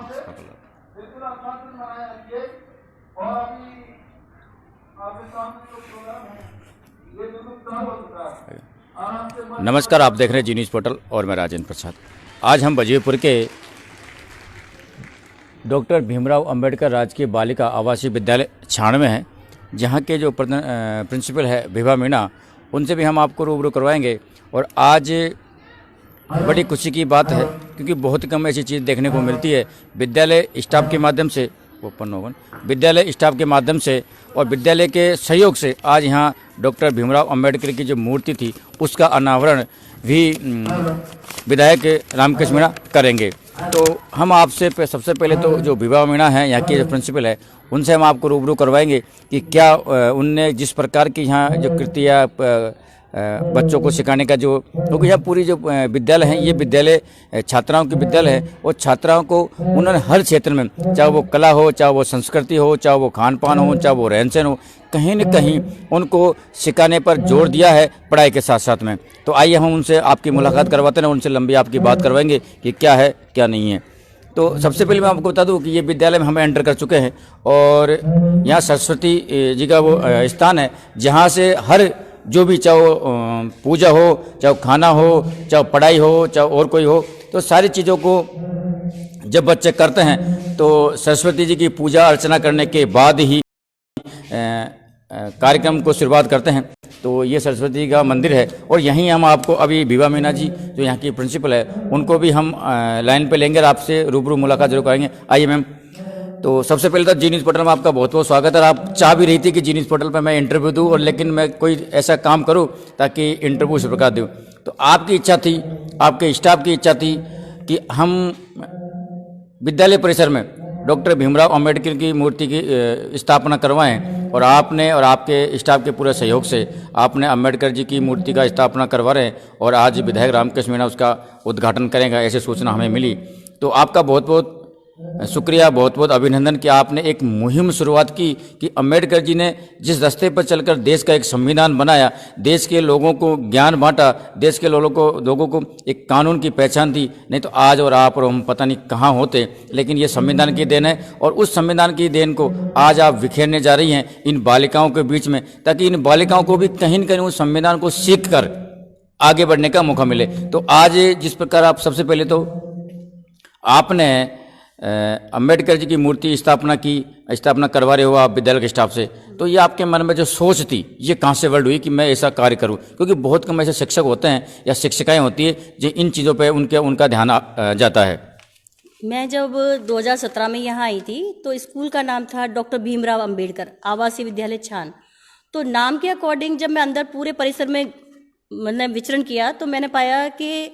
बिल्कुल अनुशासन बनाए रखिए। और अभी आपके सामने जो प्रोग्राम है ये बिल्कुल तैयार हो चुका है। आराम से नमस्कार, आप देख रहे हैं जी न्यूज़ पोर्टल और मैं राजेंद्र प्रसाद। आज हम वजीरपुर के डॉक्टर भीमराव अंबेडकर राजकीय बालिका आवासीय विद्यालय छाण में हैं, जहां के जो प्रिंसिपल है विभा मीणा, उनसे भी हम आपको रूबरू करवाएंगे। और आज बड़ी खुशी की बात है क्योंकि बहुत कम ऐसी चीज़ देखने को मिलती है। विद्यालय स्टाफ के माध्यम से विद्यालय स्टाफ के माध्यम से और विद्यालय के सहयोग से आज यहाँ डॉक्टर भीमराव अंबेडकर की जो मूर्ति थी उसका अनावरण भी विधायक रामकृष्ण मीणा करेंगे। तो हम आपसे सबसे पहले तो जो विभा मीणा है, यहाँ की जो प्रिंसिपल है, उनसे हम आपको रूबरू करवाएंगे कि क्या उनने जिस प्रकार की यहाँ जो कृतियाँ बच्चों को सिखाने का जो, क्योंकि यह पूरी जो विद्यालय है ये विद्यालय छात्राओं की विद्यालय है और छात्राओं को उन्होंने हर क्षेत्र में, चाहे वो कला हो, चाहे वो संस्कृति हो, चाहे वो खान पान हो, चाहे वो रहन सहन हो, कहीं न कहीं उनको सिखाने पर जोर दिया है पढ़ाई के साथ साथ में। तो आइए हम उनसे आपकी मुलाकात करवाते हैं, उनसे लंबी आपकी बात करवाएंगे कि क्या है क्या नहीं है। तो सबसे पहले मैं आपको बता दूं कि ये विद्यालय में हम एंटर कर चुके हैं और यहाँ सरस्वती जी का वो स्थान है जहाँ से हर जो भी, चाहे पूजा हो, चाहे खाना हो, चाहे पढ़ाई हो, चाहे और कोई हो, तो सारी चीज़ों को जब बच्चे करते हैं तो सरस्वती जी की पूजा अर्चना करने के बाद ही कार्यक्रम को शुरुआत करते हैं। तो ये सरस्वती जी का मंदिर है और यहीं हम आपको अभी विभा मीणा जी जो यहाँ की प्रिंसिपल है उनको भी हम लाइन पे लेंगे और आपसे रूबरू मुलाकात जरूर करेंगे। आइए मैम। तो सबसे पहले तो जी न्यूज़ पोर्टल में आपका बहुत बहुत स्वागत है। आप चाह भी रही थी कि जी न्यूज़ पोर्टल पर मैं इंटरव्यू दूं और लेकिन मैं कोई ऐसा काम करूं ताकि इंटरव्यू इस प्रकार दूं। तो आपकी इच्छा थी, आपके स्टाफ की इच्छा थी कि हम विद्यालय परिसर में डॉक्टर भीमराव अंबेडकर की मूर्ति की स्थापना करवाएं और आपने और आपके स्टाफ के पूरे सहयोग से आपने अंबेडकर जी की मूर्ति का स्थापना करवा रहे हैं और आज विधायक रामकृष्ण मीणा उसका उद्घाटन करेंगे, ऐसी सूचना हमें मिली। तो आपका बहुत बहुत शुक्रिया, बहुत बहुत अभिनंदन कि आपने एक मुहिम शुरुआत की कि अंबेडकर जी ने जिस रास्ते पर चलकर देश का एक संविधान बनाया, देश के लोगों को ज्ञान बांटा, देश के लोगों को एक कानून की पहचान दी, नहीं तो आज और आप और हम पता नहीं कहाँ होते। लेकिन ये संविधान की देन है और उस संविधान की देन को आज आप बिखेरने जा रही हैं इन बालिकाओं के बीच में, ताकि इन बालिकाओं को भी कहीं न कहीं उस संविधान को सीख कर आगे बढ़ने का मौका मिले। तो आज जिस प्रकार आप सबसे पहले तो आपने अंबेडकर जी की मूर्ति स्थापना करवा रहे हो आप विद्यालय के स्टाफ से, तो ये आपके मन में जो सोच थी ये कहाँ से वर्ल्ड हुई कि मैं ऐसा कार्य करूं? क्योंकि बहुत कम ऐसे शिक्षक होते हैं या शिक्षिकाएं होती है जो इन चीज़ों पे उनका ध्यान जाता है। मैं जब 2017 में यहाँ आई थी तो स्कूल का नाम था डॉक्टर भीमराव अंबेडकर आवासीय विद्यालय छान। तो नाम के अकॉर्डिंग जब मैं अंदर पूरे परिसर में मैंने विचरण किया तो मैंने पाया कि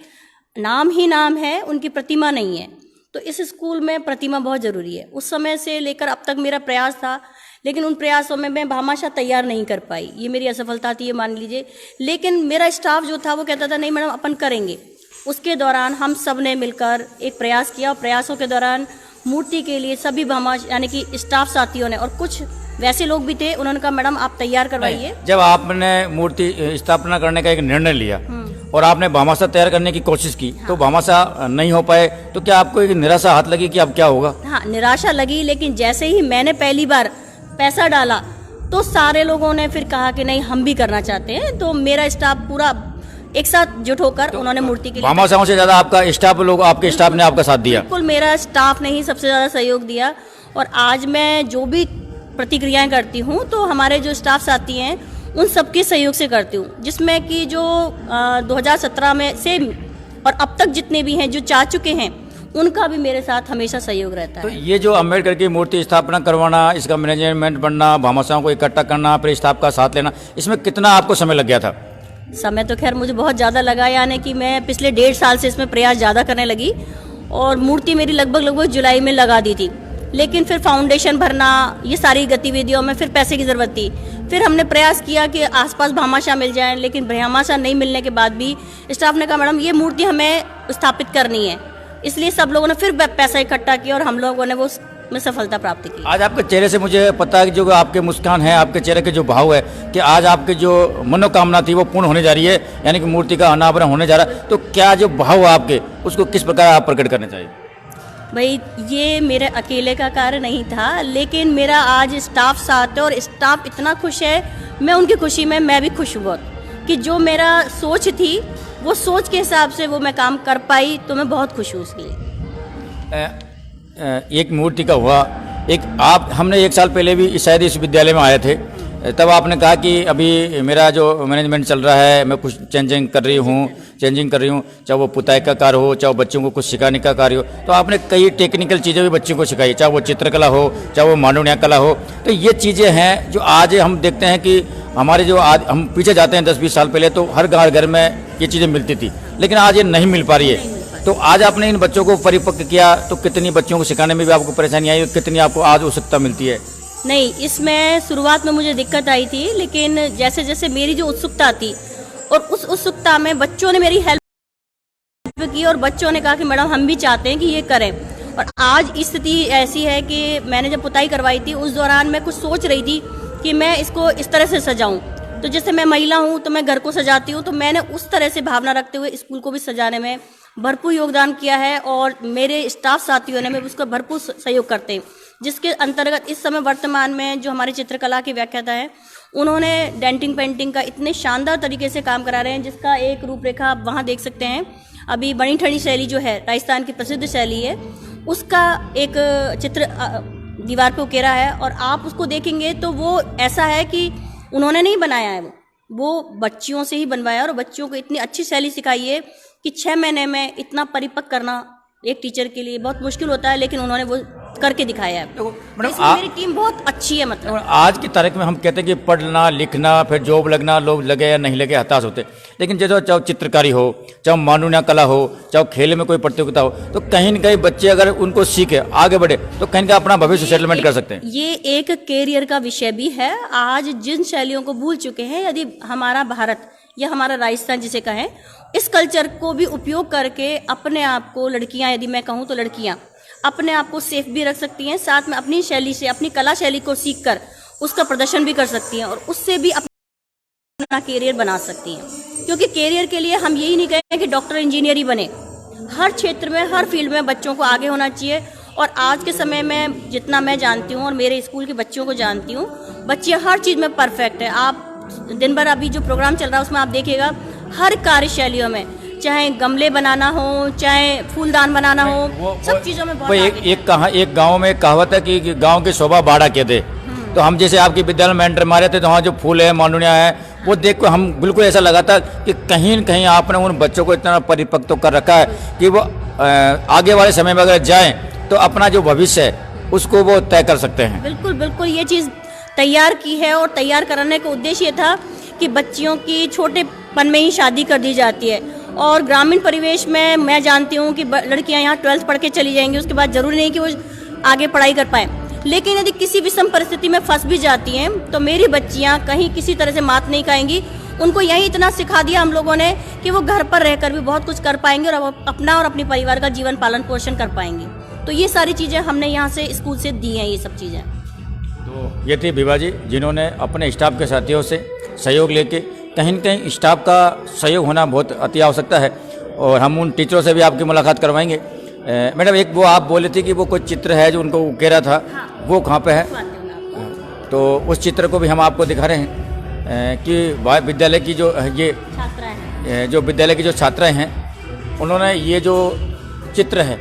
नाम ही नाम है, उनकी प्रतिमा नहीं है। तो इस स्कूल में प्रतिमा बहुत ज़रूरी है। उस समय से लेकर अब तक मेरा प्रयास था, लेकिन उन प्रयासों में मैं भामाशाह तैयार नहीं कर पाई। ये मेरी असफलता थी, ये मान लीजिए। लेकिन मेरा स्टाफ जो था वो कहता था नहीं मैडम अपन करेंगे। उसके दौरान हम सब ने मिलकर एक प्रयास किया और प्रयासों के दौरान मूर्ति के लिए सभी भामाशाह यानी कि स्टाफ साथियों ने और कुछ वैसे लोग भी थे, उन्होंने कहा मैडम आप तैयार करवाइए। जब आपने मूर्ति स्थापना करने का एक निर्णय लिया और आपने भामाशाह तैयार करने की कोशिश की, तो भामाशाह नहीं हो पाए, तो क्या आपको एक निराशा हाथ लगी कि अब क्या होगा? हाँ, निराशा लगी। लेकिन जैसे ही मैंने पहली बार पैसा डाला तो सारे लोगों ने फिर कहा कि नहीं हम भी करना चाहते हैं। तो मेरा स्टाफ पूरा एक साथ जुट होकर तो उन्होंने मूर्ति के लिए भामाशाहों से ज्यादा आपका स्टाफ आपके स्टाफ ने आपका साथ दिया। बिल्कुल, मेरा स्टाफ ने ही सबसे ज्यादा सहयोग दिया। और आज मैं जो भी प्रतिक्रियाएं करती हूँ तो हमारे जो स्टाफ साथी हैं उन सबके सहयोग से करती हूँ, जिसमें कि जो 2017 में से और अब तक जितने भी हैं जो चाह चुके हैं उनका भी मेरे साथ हमेशा सहयोग रहता है। तो ये जो अंबेडकर की मूर्ति स्थापना करवाना, इसका मैनेजमेंट बनना, भामाशाहों को इकट्ठा करना, फिर स्टाफ का साथ लेना, इसमें कितना आपको समय लग गया था? समय तो खैर मुझे बहुत ज़्यादा लगा, यानी कि मैं पिछले 1.5 साल से इसमें प्रयास ज़्यादा करने लगी और मूर्ति मेरी लगभग जुलाई में लगा दी थी। लेकिन फिर फाउंडेशन भरना, ये सारी गतिविधियों में फिर पैसे की ज़रूरत थी। फिर हमने प्रयास किया कि आसपास भामाशाह मिल जाएं, लेकिन भामाशाह नहीं मिलने के बाद भी स्टाफ ने कहा मैडम ये मूर्ति हमें स्थापित करनी है, इसलिए सब लोगों ने फिर पैसा इकट्ठा किया और हम लोगों ने वो में सफलता प्राप्त की। आज आपके चेहरे से मुझे पता है कि जो आपके मुस्कान है, आपके चेहरे के जो भाव है कि आज आपकी जो मनोकामना थी वो पूर्ण होने जा रही है, यानी कि मूर्ति का अनावरण होने जा रहा है। तो क्या जो भाव है आपके, उसको किस प्रकार आप प्रकट करना चाहिए? भाई ये मेरे अकेले का कार्य नहीं था, लेकिन मेरा आज स्टाफ साथ है और स्टाफ इतना खुश है, मैं उनकी खुशी में मैं भी खुश हूँ बहुत, कि जो मेरा सोच थी वो सोच के हिसाब से वो मैं काम कर पाई, तो मैं बहुत खुश हूँ उसके लिए। एक मूर्ति का हुआ, एक आप हमने 1 साल पहले भी शायद इस विद्यालय में आए थे, तब आपने कहा कि अभी मेरा जो मैनेजमेंट चल रहा है, मैं कुछ चेंजिंग कर रही हूँ, चाहे वो पुताई का कार्य हो, चाहे वो बच्चों को कुछ सिखाने का कार्य हो, तो आपने कई टेक्निकल चीज़ें भी बच्चों को सिखाई, चाहे वो चित्रकला हो, चाहे वो मांडुनिया कला हो। तो ये चीज़ें हैं जो आज हम देखते हैं कि हमारे जो आज हम पीछे जाते हैं 10-20 साल पहले, तो हर घर में ये चीज़ें मिलती थी, लेकिन आज ये नहीं मिल पा रही है। तो आज आपने इन बच्चों को परिपक्व किया, तो कितनी बच्चों को सिखाने में भी आपको परेशानी आई, कितनी आपको आज आवश्यकता मिलती है? नहीं, इसमें शुरुआत में मुझे दिक्कत आई थी, लेकिन जैसे जैसे मेरी जो उत्सुकता थी और उस उत्सुकता में बच्चों ने मेरी हेल्प की और बच्चों ने कहा कि मैडम हम भी चाहते हैं कि ये करें। और आज स्थिति ऐसी है कि मैंने जब पुताई करवाई थी उस दौरान मैं कुछ सोच रही थी कि मैं इसको इस तरह से सजाऊं, तो जैसे मैं महिला हूं तो मैं घर को सजाती हूं, तो मैंने उस तरह से भावना रखते हुए स्कूल को भी सजाने में भरपूर योगदान किया है और मेरे स्टाफ साथियों ने भी उसका भरपूर सहयोग करते हैं, जिसके अंतर्गत इस समय वर्तमान में जो हमारी चित्रकला के व्याख्याता हैं उन्होंने डेंटिंग पेंटिंग का इतने शानदार तरीके से काम करा रहे हैं, जिसका एक रूपरेखा आप वहाँ देख सकते हैं। अभी बनी ठनी शैली जो है राजस्थान की प्रसिद्ध शैली है, उसका एक चित्र दीवार पे उकेरा है और आप उसको देखेंगे तो वो ऐसा है कि उन्होंने नहीं बनाया है, वो बच्चियों से ही बनवाया और बच्चियों को इतनी अच्छी शैली सिखाई है कि 6 महीने में इतना परिपक्व करना एक टीचर के लिए बहुत मुश्किल होता है, लेकिन उन्होंने वो करके दिखाया है। तो मेरी टीम बहुत अच्छी है। मतलब आज की तारीख में हम कहते हैं कि पढ़ना लिखना फिर जॉब लगना, लोग लगे या नहीं लगे हताश होते, लेकिन जैसे चाहे चित्रकारी हो, चाहे मांडुनिया कला हो, चाहे खेल में कोई प्रतियोगिता हो, तो कहीं न कहीं बच्चे अगर उनको सीखे आगे बढ़े तो कहीं का अपना भविष्य सेटलमेंट कर सकते हैं। ये एक कैरियर का विषय भी है। आज जिन शैलियों को भूल चुके हैं, यदि हमारा भारत या हमारा राजस्थान जिसे कहें, इस कल्चर को भी उपयोग करके अपने आप को लड़कियां, यदि मैं कहूँ तो लड़कियां अपने आप को सेफ भी रख सकती हैं, साथ में अपनी शैली से अपनी कला शैली को सीखकर उसका प्रदर्शन भी कर सकती हैं और उससे भी अपना कैरियर बना सकती हैं। क्योंकि कैरियर के लिए हम यही नहीं कहें कि डॉक्टर इंजीनियर ही बने, हर क्षेत्र में हर फील्ड में बच्चों को आगे होना चाहिए। और आज के समय में जितना मैं जानती हूँ और मेरे स्कूल के बच्चों को जानती हूँ, बच्चे हर चीज़ में परफेक्ट है। आप दिन भर अभी जो प्रोग्राम चल रहा है उसमें आप देखिएगा हर कार्यशैलियों में, चाहे गमले बनाना हो, चाहे फूलदान बनाना हो, सब चीजों में बहुत एक गांव में कहावत है कि गांव की शोभा बाड़ा के दे। तो हम जैसे आपके विद्यालय में एंटर मारे थे तो वहाँ जो फूल है, मांडुनिया है, वो देख कर हम बिल्कुल ऐसा लगा था कि कहीं न कहीं आपने उन बच्चों को इतना परिपक्व कर रखा है कि वो आगे वाले समय में अगर जाएं तो अपना जो भविष्य है उसको वो तय कर सकते हैं। बिल्कुल बिल्कुल, ये चीज़ तैयार की है और तैयार करने का उद्देश्य ये था कि बच्चियों की छोटेपन में ही शादी कर दी जाती है और ग्रामीण परिवेश में मैं जानती हूँ कि लड़कियाँ यहाँ 12th पढ़ के चली जाएंगी, उसके बाद जरूरी नहीं कि वो आगे पढ़ाई कर पाएँ, लेकिन यदि किसी विषम परिस्थिति में फंस भी जाती हैं तो मेरी बच्चियाँ कहीं किसी तरह से मात नहीं खाएंगी। उनको यही इतना सिखा दिया हम लोगों ने कि वो घर पर रहकर भी बहुत कुछ कर पाएंगे और अपना और अपने परिवार का जीवन पालन पोषण कर पाएंगे। तो ये सारी चीज़ें हमने यहाँ से स्कूल से दी हैं, ये सब चीज़ें। तो ये थी विभा जी जिन्होंने अपने स्टाफ के साथियों से सहयोग लेके, कहीं न कहीं स्टाफ का सहयोग होना बहुत अति आवश्यकता है और हम उन टीचरों से भी आपकी मुलाकात करवाएंगे। मैडम एक वो आप बोले थे कि वो कोई चित्र है जो उनको उकेरा था, हाँ, वो कहाँ पे है? तो उस चित्र को भी हम आपको दिखा रहे हैं कि विद्यालय की जो ये छात्राएं हैं, जो विद्यालय की जो छात्राएं हैं उन्होंने ये जो चित्र है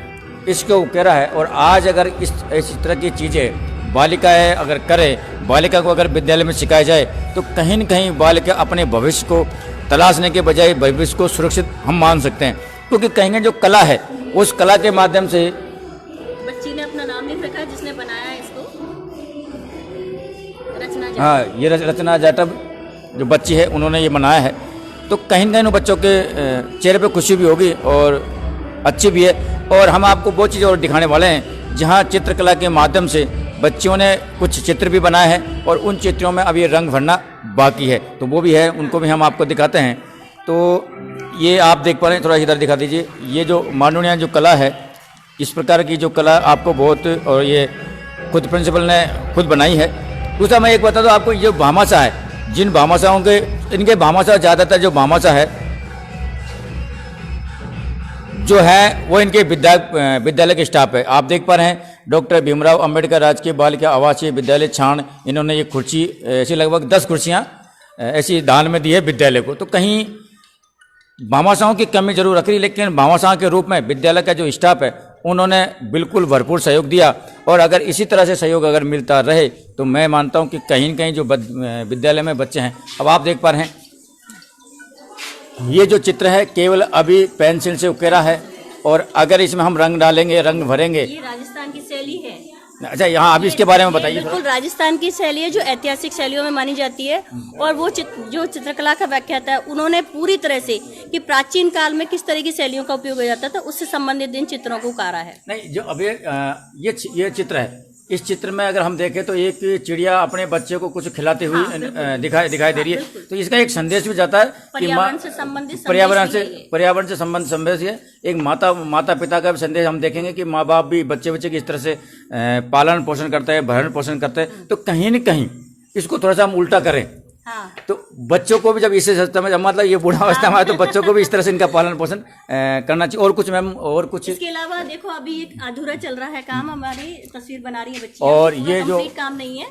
इसको उकेरा है। और आज अगर इस तरह की चीज़ें बालिकाएं अगर करें, बालिका को अगर विद्यालय में सिखाया जाए तो कहीं न कहीं बालिका अपने भविष्य को तलाशने के बजाय भविष्य को सुरक्षित हम मान सकते हैं, क्योंकि कहीं जो कला है उस कला के माध्यम से बच्ची ने अपना नाम लिख रखा है जिसने बनाया है इसको, रचना जाटव। हाँ, ये रचना जाटव जो बच्ची है उन्होंने ये बनाया है। तो कहीं न कहीं बच्चों के चेहरे पे खुशी भी होगी और अच्छी भी है। और हम आपको वो चीज़ और दिखाने वाले हैं जहाँ चित्रकला के माध्यम से बच्चियों ने कुछ चित्र भी बनाए हैं और उन चित्रों में अभी रंग भरना बाकी है, तो वो भी है, उनको भी हम आपको दिखाते हैं। तो ये आप देख पा रहे हैं, थोड़ा इधर दिखा दीजिए। ये जो मांडुनिया जो कला है, इस प्रकार की जो कला आपको बहुत, और ये खुद प्रिंसिपल ने खुद बनाई है। दूसरा मैं एक बता दूँ आपको, ये भामाशाह है, जिन भामाशाहों के, इनके भामाशाह ज़्यादातर जो भामाशाह है जो है वो इनके विद्यालय के स्टाफ है। आप देख पा रहे हैं डॉक्टर भीमराव अंबेडकर राजकीय बालिका आवासीय विद्यालय छाण, इन्होंने ये कुर्सी ऐसी लगभग 10 कुर्सियाँ ऐसी दान में दी है विद्यालय को। तो कहीं भामाशाहों की कमी जरूर रख रही, लेकिन भामाशाह के रूप में विद्यालय का जो स्टाफ है उन्होंने बिल्कुल भरपूर सहयोग दिया। और अगर इसी तरह से सहयोग अगर मिलता रहे तो मैं मानता हूं कि कहीं न कहीं जो विद्यालय में बच्चे हैं, अब आप देख पा रहे हैं ये जो चित्र है केवल अभी पेंसिल से उकेरा है, और अगर इसमें हम रंग डालेंगे, रंग भरेंगे। ये राजस्थान की शैली है। अच्छा, यहाँ अभी इसके बारे में बताइए। बिल्कुल राजस्थान की शैली है जो ऐतिहासिक शैलियों में मानी जाती है। और वो जो चित्रकला का व्याख्याता है उन्होंने पूरी तरह से कि प्राचीन काल में किस तरह की शैलियों का उपयोग हो जाता था उससे संबंधित इन चित्रों को उकारा है। नहीं, जो अभी ये चित्र है, इस चित्र में अगर हम देखें तो एक चिड़िया अपने बच्चे को कुछ खिलाते हुए दिखाई दे रही है। तो इसका एक संदेश भी जाता है कि पर्यावरण से संबंधित है। एक माता पिता का भी संदेश हम देखेंगे कि माँ बाप भी बच्चे की इस तरह से पालन पोषण करते हैं, भरण पोषण करते हैं। तो कहीं न कहीं इसको थोड़ा सा हम उल्टा करें। हाँ। तो बच्चों को भी जब इसे मतलब ये बूढ़ा अवस्था में आए तो बच्चों को भी इस तरह से इनका पालन पोषण करना चाहिए। और कुछ मैम, और कुछ इसके अलावा देखो अभी एक अधूरा चल रहा है काम, हमारी तस्वीर बना रही है बच्ची, और ये जो काम नहीं है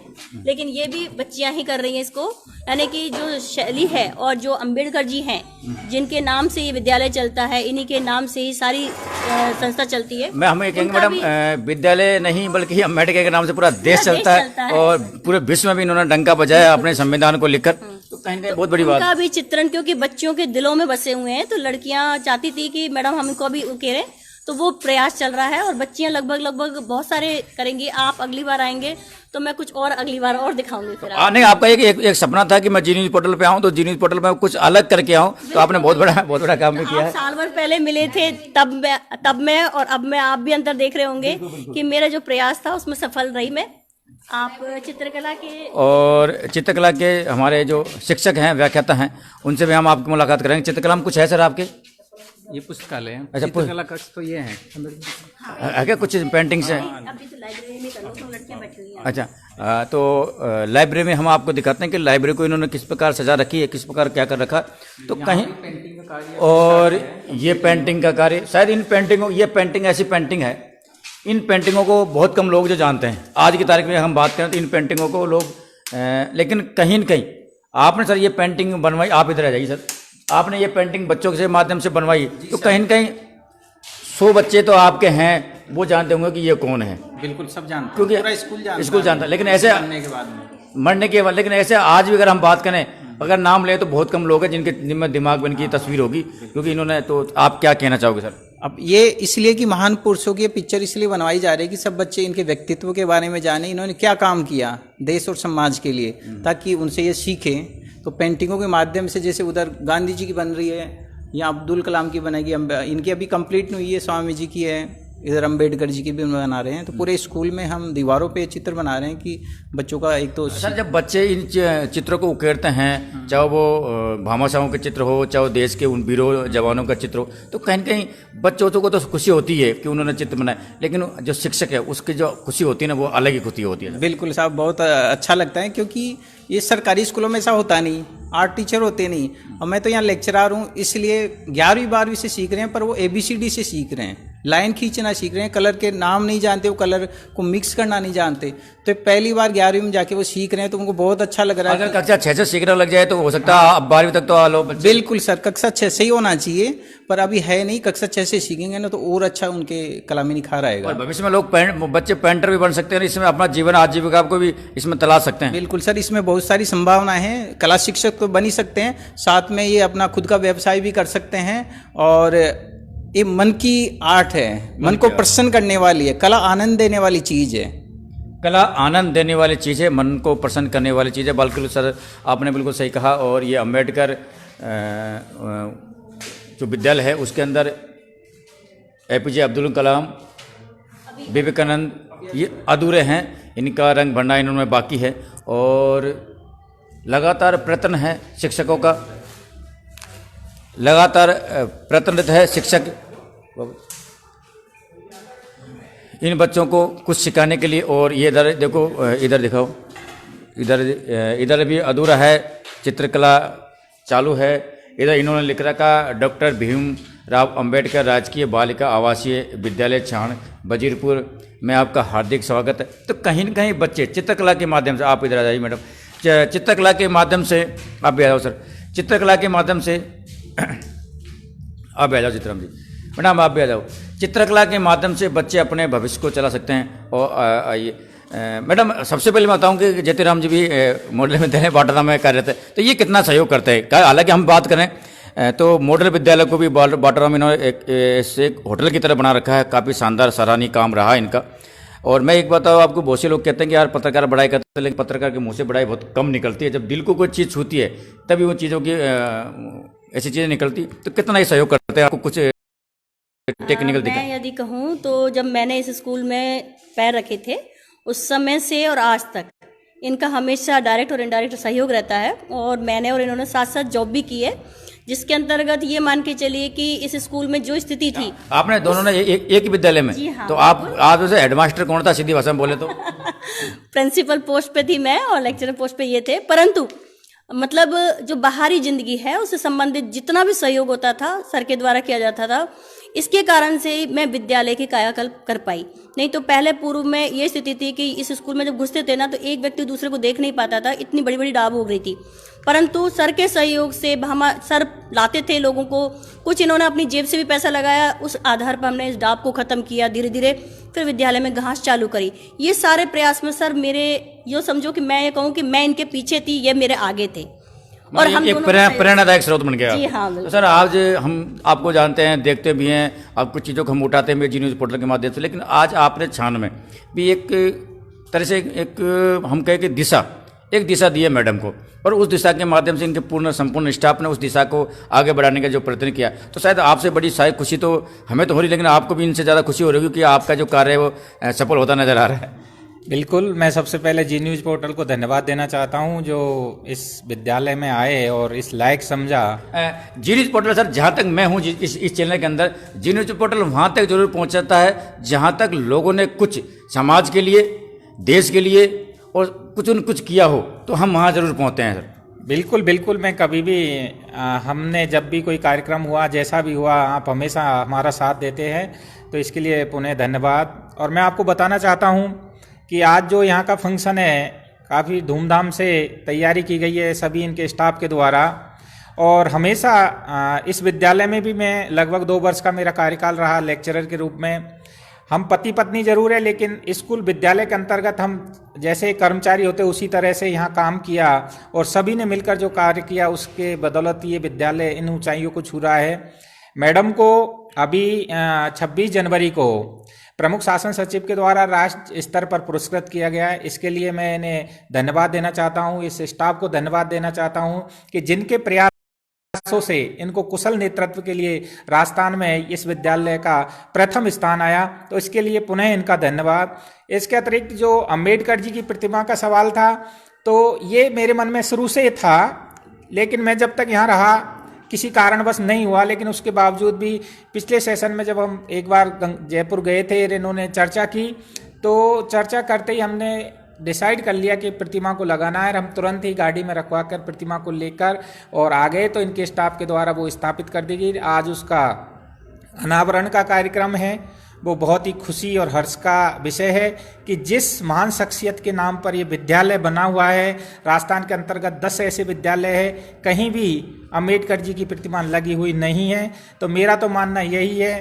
लेकिन ये भी बच्चियां ही कर रही हैं इसको। यानी कि जो शैली है और जो अंबेडकर जी हैं जिनके नाम से ये विद्यालय चलता है, इन्हीं के नाम से ही सारी संस्था चलती है। मैं हमें कहेंगे मैडम, विद्यालय नहीं बल्कि अम्बेडकर के नाम से पूरा देश चलता है और पूरे विश्व में भी इन्होंने डंका बजाया अपने संविधान को लेकर। तो कहीं ना कहीं बहुत बड़ी बात का भी चित्रण क्योंकि बच्चों के दिलों में बसे हुए हैं, तो लड़कियां चाहती थी कि मैडम हमको भी उकेरे, तो वो प्रयास चल रहा है और बच्चियां लगभग बहुत सारे करेंगी। आप अगली बार आएंगे तो मैं कुछ और अगली बार और दिखाऊंगी फिर नहीं, आपका एक सपना था कि मैं जी न्यूज पोर्टल पे आऊं, तो जी न्यूज पोर्टल पे कुछ अलग करके आऊं, तो आपने बहुत बड़ा काम भी किया है। साल भर पहले मिले थे तब मैं और अब मैं, आप भी अंतर देख रहे होंगे कि मेरा जो प्रयास था उसमें सफल रही मैं। आप चित्रकला के हमारे जो शिक्षक हैं, व्याख्याता हैं, उनसे भी हम आपकी मुलाकात करेंगे। चित्रकला में कुछ है सर आपके? ये पुस्तकालय है। अच्छा, चित्रकला कक्ष तो ये है क्या कुछ पेंटिंग्स हैं? अभी तो लाइब्रेरी में करो, तो लड़कियां बैठी हुई हैं। अच्छा, तो लाइब्रेरी में हम आपको दिखाते हैं कि लाइब्रेरी को इन्होंने किस प्रकार सजा रखी है, किस प्रकार क्या कर रखा। तो कहीं पेंटिंग का कार्य, और ये पेंटिंग का कार्य, शायद इन पेंटिंगों, ये पेंटिंग ऐसी पेंटिंग है, इन पेंटिंगों को बहुत कम लोग जो जानते हैं। आज की तारीख में हम बात करें तो इन पेंटिंगों को लोग लेकिन कहीं न कहीं आपने सर ये पेंटिंग बनवाई, आप इधर आ जाइए सर, आपने ये पेंटिंग बच्चों के माध्यम से बनवाई, तो कहीं न कहीं 100 बच्चे तो आपके हैं वो जानते होंगे कि ये कौन है। बिल्कुल सब जानते, क्योंकि पूरा स्कूल जानता है। लेकिन ऐसे मरने के बाद लेकिन ऐसे आज भी अगर हम बात करें, अगर नाम ले तो बहुत कम लोग हैं जिनके दिमाग में इनकी तस्वीर होगी, क्योंकि इन्होंने। तो आप क्या कहना चाहोगे सर? अब ये इसलिए कि महान पुरुषों की पिक्चर इसलिए बनवाई जा रही है कि सब बच्चे इनके व्यक्तित्व के बारे में जाने, इन्होंने क्या काम किया देश और समाज के लिए, ताकि उनसे ये सीखें। तो पेंटिंगों के माध्यम से, जैसे उधर गांधी जी की बन रही है, यहाँ अब्दुल कलाम की बनेगी, इनकी अभी कंप्लीट नहीं हुई है, स्वामी जी की है, इधर अंबेडकर जी की भी बना रहे हैं। तो पूरे स्कूल में हम दीवारों पे चित्र बना रहे हैं कि बच्चों का एक तो सर, जब बच्चे इन चित्रों को उकेरते हैं, चाहे वो भामाशाहों के चित्र हो, चाहे वो देश के उन वीरों जवानों का चित्र हो, तो कहीं कहीं बच्चों को तो खुशी होती है कि उन्होंने चित्र बनाए, लेकिन जो शिक्षक है उसकी जो खुशी होती है ना, वो अलग ही खुशी होती है। बिल्कुल साहब, बहुत अच्छा लगता है, क्योंकि ये सरकारी स्कूलों में ऐसा होता नहीं, आर्ट टीचर होते नहीं। और मैं तो यहाँ लेक्चरर हूँ, इसलिए 11वीं 12वीं से सीख रहे हैं, पर वो ABCD से सीख रहे हैं, लाइन खींचना सीख रहे हैं, कलर के नाम नहीं जानते, वो कलर को मिक्स करना नहीं जानते। तो पहली बार 11वीं में जाके वो सीख रहे हैं, तो उनको बहुत अच्छा लग रहा है। अगर कक्षा 6 से सीखने लग जाए तो हो सकता है अब 12वीं तक तो आलो। बिल्कुल सर, कक्षा 6 से ही होना चाहिए, पर अभी है नहीं। कक्षा 6 से सीखेंगे ना तो और अच्छा उनके कला में निखार आएगा। और भविष्य में लोग बच्चे पेंटर भी बन सकते हैं, इसमें अपना जीवन आजीविका को भी इसमें तलाश सकते हैं। बिल्कुल सर, इसमें बहुत सारी संभावनाएं हैं। कला शिक्षक तो बन ही सकते हैं, साथ में ये अपना खुद का व्यवसाय भी कर सकते हैं। और ये मन की आर्ट है, मन को प्रसन्न करने वाली है, कला आनंद देने वाली चीज है। कला आनंद देने वाली चीज़ है, मन को प्रसन्न करने वाली चीज़ है। बिल्कुल सर, आपने बिल्कुल सही कहा। और ये अम्बेडकर जो विद्यालय है उसके अंदर APJ अब्दुल कलाम, विवेकानंद ये अधूरे हैं, इनका रंग भरना इन्होंने बाकी है। और लगातार प्रयत्न है शिक्षकों का, लगातार प्रयत्नरत है शिक्षक इन बच्चों को कुछ सिखाने के लिए। और ये इधर देखो, इधर दिखाओ, इधर भी अधूरा है, चित्रकला चालू है। इधर इन्होंने लिख रखा डॉक्टर भीम राव अंबेडकर राजकीय बालिका आवासीय विद्यालय छाण वजीरपुर में आपका हार्दिक स्वागत है। तो कहीं न कहीं बच्चे चित्रकला के माध्यम से, आप इधर आ जाइए मैडम, चित्रकला के माध्यम से आप भी आ जाओ सर, चित्रकला के माध्यम से आप भी आ जाओ चित्रम जी, मैडम आप भी आ जाओ। चित्रकला के माध्यम से बच्चे अपने भविष्य को चला सकते हैं। और आइए मैडम, सबसे पहले मैं बताऊं कि जयतीराम जी भी मॉडल विद्यालय बाटरा में कार्यरत है, तो ये कितना सहयोग करते हैं। हालांकि हम बात करें तो मॉडल विद्यालय को भी बाटरा में इन्होंने एक होटल की तरह बना रखा है, काफ़ी शानदार सराहनीय काम रहा इनका। और मैं एक बताऊँ आपको, बहुत से लोग कहते हैं कि यार पत्रकार बड़ाई करते हैं, लेकिन पत्रकार के मुँह से बड़ाई बहुत कम निकलती है। जब दिल को कोई चीज़ छूती है तभी वो चीज़ों की ऐसी चीज़ें निकलती। तो कितना ही सहयोग करते हैं, आपको कुछ टेक्निकल दिखा? मैं यदि कहूँ तो जब मैंने इस स्कूल में पैर रखे थे उस समय से और आज तक इनका हमेशा डायरेक्ट और इनडायरेक्ट सहयोग रहता है। और मैंने और इन्होंने साथ साथ जॉब भी की है, जिसके अंतर्गत ये मान के चलिए कि इस स्कूल में जो स्थिति थी। आपने दोनों ने एक ही विद्यालय में? जी हाँ, तो आप वैसे हेडमास्टर कौन था, सीधी भाषा में बोले तो? प्रिंसिपल पोस्ट पे थी मैं और लेक्चरर पोस्ट पे ये थे, परंतु मतलब जो बाहरी जिंदगी है उससे संबंधित जितना भी सहयोग होता था सर के द्वारा किया जाता था। इसके कारण से मैं विद्यालय की कायाकल्प कर पाई। नहीं तो पहले पूर्व में ये स्थिति थी कि इस स्कूल में जब घुसते थे ना तो एक व्यक्ति दूसरे को देख नहीं पाता था, इतनी बड़ी बड़ी डाब हो गई थी। परंतु सर के सहयोग से हम सर लाते थे लोगों को, कुछ इन्होंने अपनी जेब से भी पैसा लगाया, उस आधार पर हमने इस डाब को ख़त्म किया। धीरे धीरे फिर विद्यालय में घास चालू करी। ये सारे प्रयास में सर मेरे यो समझो कि मैं ये कहूँ कि मैं इनके पीछे थी, ये मेरे आगे थे और हम एक प्रेरणादायक स्रोत बन गया। जी हाँ, तो सर आज हम आपको जानते हैं, देखते भी हैं, आप कुछ चीज़ों को हम उठाते हैं जी न्यूज़ पोर्टल के माध्यम से, लेकिन आज आपने छान में भी एक तरह से एक हम कहें कि एक दिशा दी है मैडम को, और उस दिशा के माध्यम से इनके संपूर्ण स्टाफ ने उस दिशा को आगे बढ़ाने का जो प्रयत्न किया। तो शायद आपसे बड़ी शायद खुशी तो हमें तो हो रही, लेकिन आपको भी इनसे ज़्यादा खुशी हो रही होगी कि आपका जो कार्य है वो सफल होता नजर आ रहा है। बिल्कुल, मैं सबसे पहले जी न्यूज़ पोर्टल को धन्यवाद देना चाहता हूं जो इस विद्यालय में आए और इस लायक समझा। जी न्यूज़ पोर्टल सर, जहाँ तक मैं हूँ इस चैनल के अंदर, जी न्यूज़ पोर्टल वहाँ तक जरूर पहुँचाता है जहाँ तक लोगों ने कुछ समाज के लिए, देश के लिए और कुछ किया हो, तो हम वहाँ जरूर पहुँचते हैं सर। बिल्कुल बिल्कुल, मैं कभी भी हमने जब भी कोई कार्यक्रम हुआ, जैसा भी हुआ, आप हमेशा हमारा साथ देते हैं, तो इसके लिए पुनः धन्यवाद। और मैं आपको बताना चाहता हूँ कि आज जो यहाँ का फंक्शन है काफ़ी धूमधाम से तैयारी की गई है सभी इनके स्टाफ के द्वारा। और हमेशा इस विद्यालय में भी मैं लगभग 2 वर्ष का मेरा कार्यकाल रहा लेक्चरर के रूप में। हम पति पत्नी जरूर है, लेकिन स्कूल विद्यालय के अंतर्गत हम जैसे कर्मचारी होते उसी तरह से यहाँ काम किया और सभी ने मिलकर जो कार्य किया उसके बदौलत ये विद्यालय इन ऊंचाइयों को छू रहा है। मैडम को अभी 26 जनवरी को प्रमुख शासन सचिव के द्वारा राष्ट्र स्तर पर पुरस्कृत किया गया है। इसके लिए मैं इन्हें धन्यवाद देना चाहता हूँ, इस स्टाफ को धन्यवाद देना चाहता हूँ कि जिनके प्रयासों से इनको कुशल नेतृत्व के लिए राजस्थान में इस विद्यालय का प्रथम स्थान आया, तो इसके लिए पुनः इनका धन्यवाद। इसके अतिरिक्त जो अंबेडकर जी की प्रतिमा का सवाल था, तो ये मेरे मन में शुरू से था, लेकिन मैं जब तक यहाँ रहा किसी कारणवश नहीं हुआ। लेकिन उसके बावजूद भी पिछले सेशन में जब हम एक बार जयपुर गए थे, इन्होंने चर्चा की, तो चर्चा करते ही हमने डिसाइड कर लिया कि प्रतिमा को लगाना है। हम तुरंत ही गाड़ी में रखवा कर प्रतिमा को लेकर और आ गए, तो इनके स्टाफ के द्वारा वो स्थापित कर दी गई। आज उसका अनावरण का कार्यक्रम है। वो बहुत ही खुशी और हर्ष का विषय है कि जिस महान शख्सियत के नाम पर ये विद्यालय बना हुआ है, राजस्थान के अंतर्गत 10 ऐसे विद्यालय है, कहीं भी अम्बेडकर जी की प्रतिमा लगी हुई नहीं है। तो मेरा तो मानना यही है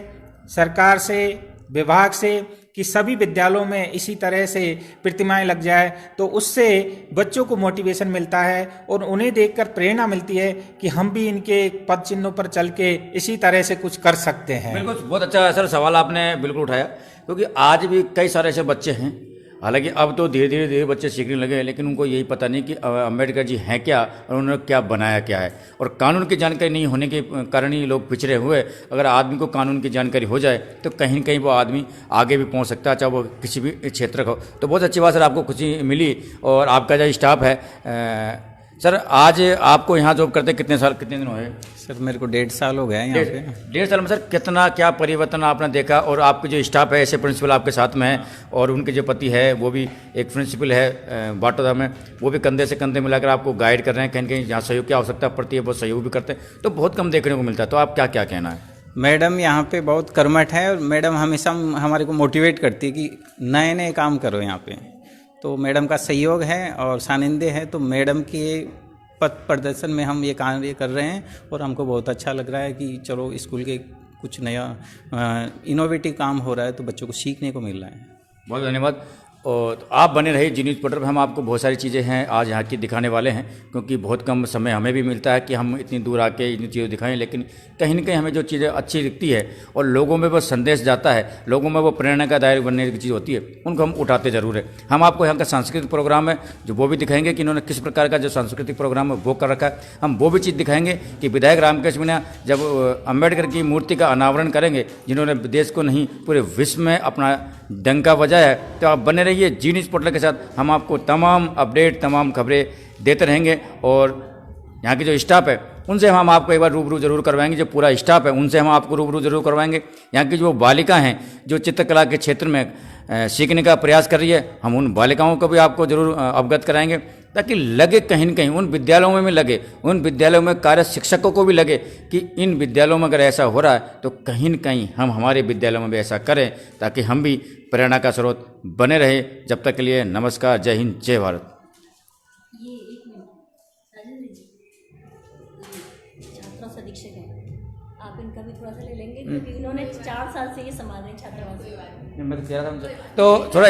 सरकार से, विभाग से, कि सभी विद्यालयों में इसी तरह से प्रतिमाएं लग जाए, तो उससे बच्चों को मोटिवेशन मिलता है और उन्हें देखकर प्रेरणा मिलती है कि हम भी इनके पद चिन्हों पर चल के इसी तरह से कुछ कर सकते हैं। बिल्कुल, बहुत अच्छा सर सवाल आपने बिल्कुल उठाया, क्योंकि आज भी कई सारे ऐसे बच्चे हैं, हालांकि अब तो धीरे धीरे बच्चे सीखने लगे हैं, लेकिन उनको यही पता नहीं कि अम्बेडकर जी हैं क्या और उन्होंने क्या बनाया क्या है। और कानून की जानकारी नहीं होने के कारण ही लोग पिछड़े हुए। अगर आदमी को कानून की जानकारी हो जाए तो कहीं न कहीं वो आदमी आगे भी पहुंच सकता है, चाहे वो किसी भी क्षेत्र का हो। तो बहुत अच्छी बात सर, आपको खुशी मिली। और आपका जो स्टाफ है सर, आज आपको यहाँ जॉब करते कितने दिन हुए? सर मेरे को 1.5 साल हो गया है यहाँ पे। 1.5 साल में सर कितना क्या परिवर्तन आपने देखा? और आपके जो स्टाफ है, ऐसे प्रिंसिपल आपके साथ में है और उनके जो पति है वो भी एक प्रिंसिपल है बाटोदा में, वो भी कंधे से कंधे मिलाकर आपको गाइड कर रहे हैं, कहीं कहीं जहाँ सहयोग की आवश्यकता पड़ती है वो सहयोग भी करते हैं। तो बहुत कम देखने को मिलता है, तो आप क्या कहना है? मैडम यहाँ पे बहुत कर्मठ है और मैडम हमेशा हमारे को मोटिवेट करती है कि नए नए काम करो यहाँ पे। तो मैडम का सहयोग है और सानिध्य है, तो मैडम के पथ प्रदर्शन में हम ये कार्य कर रहे हैं और हमको बहुत अच्छा लग रहा है कि चलो स्कूल के कुछ नया इनोवेटिव काम हो रहा है तो बच्चों को सीखने को मिल रहा है। बहुत धन्यवाद। और तो आप बने रहिए जी न्यूज़ पोर्टल पर, हम आपको बहुत सारी चीज़ें हैं आज यहाँ की दिखाने वाले हैं, क्योंकि बहुत कम समय हमें भी मिलता है कि हम इतनी दूर आके इन चीज़ें दिखाएं, लेकिन कहीं ना कहीं हमें जो चीज़ें अच्छी दिखती है और लोगों में वो संदेश जाता है, लोगों में वो प्रेरणा का दायरा बनने की चीज़ होती है, उनको हम उठाते ज़रूर है। हम आपको यहाँ का सांस्कृतिक प्रोग्राम है जो वो भी दिखाएंगे कि इन्होंने किस प्रकार का जो सांस्कृतिक प्रोग्राम है वो कर रखा है। हम वो भी चीज़ दिखाएंगे कि विधायक रामकृष्ण मीणा जब अम्बेडकर की मूर्ति का अनावरण करेंगे, जिन्होंने देश को नहीं पूरे विश्व में अपना डंका बजाया है, तो आप बने रहिए जी न्यूज़ पोर्टल के साथ। हम आपको तमाम अपडेट, तमाम खबरें देते रहेंगे और यहाँ की जो स्टाफ है उनसे हम आपको एक बार रूबरू जरूर करवाएंगे। जो पूरा स्टाफ है उनसे हम आपको रूबरू जरूर करवाएंगे। यहाँ की जो बालिका हैं जो चित्रकला के क्षेत्र में सीखने का प्रयास कर रही है, हम उन बालिकाओं को भी आपको जरूर अवगत कराएंगे, ताकि लगे कहीं न कहीं उन विद्यालयों में भी लगे, उन विद्यालयों में कार्य शिक्षकों को भी लगे कि इन विद्यालयों में अगर ऐसा हो रहा है तो कहीं न कहीं हम हमारे विद्यालयों में भी ऐसा करें, ताकि हम भी प्रेरणा का स्रोत बने रहे। जब तक के लिए नमस्कार, जय हिंद, जय भारत। ये एक मिनट राजेंद्र जी, छात्रा अधीक्षक हैं, आप इनका भी थोड़ा सा ले लेंगे क्योंकि इन्होंने 4 साल से ये संभाल रहे हैं छात्रावास। तो थोड़ा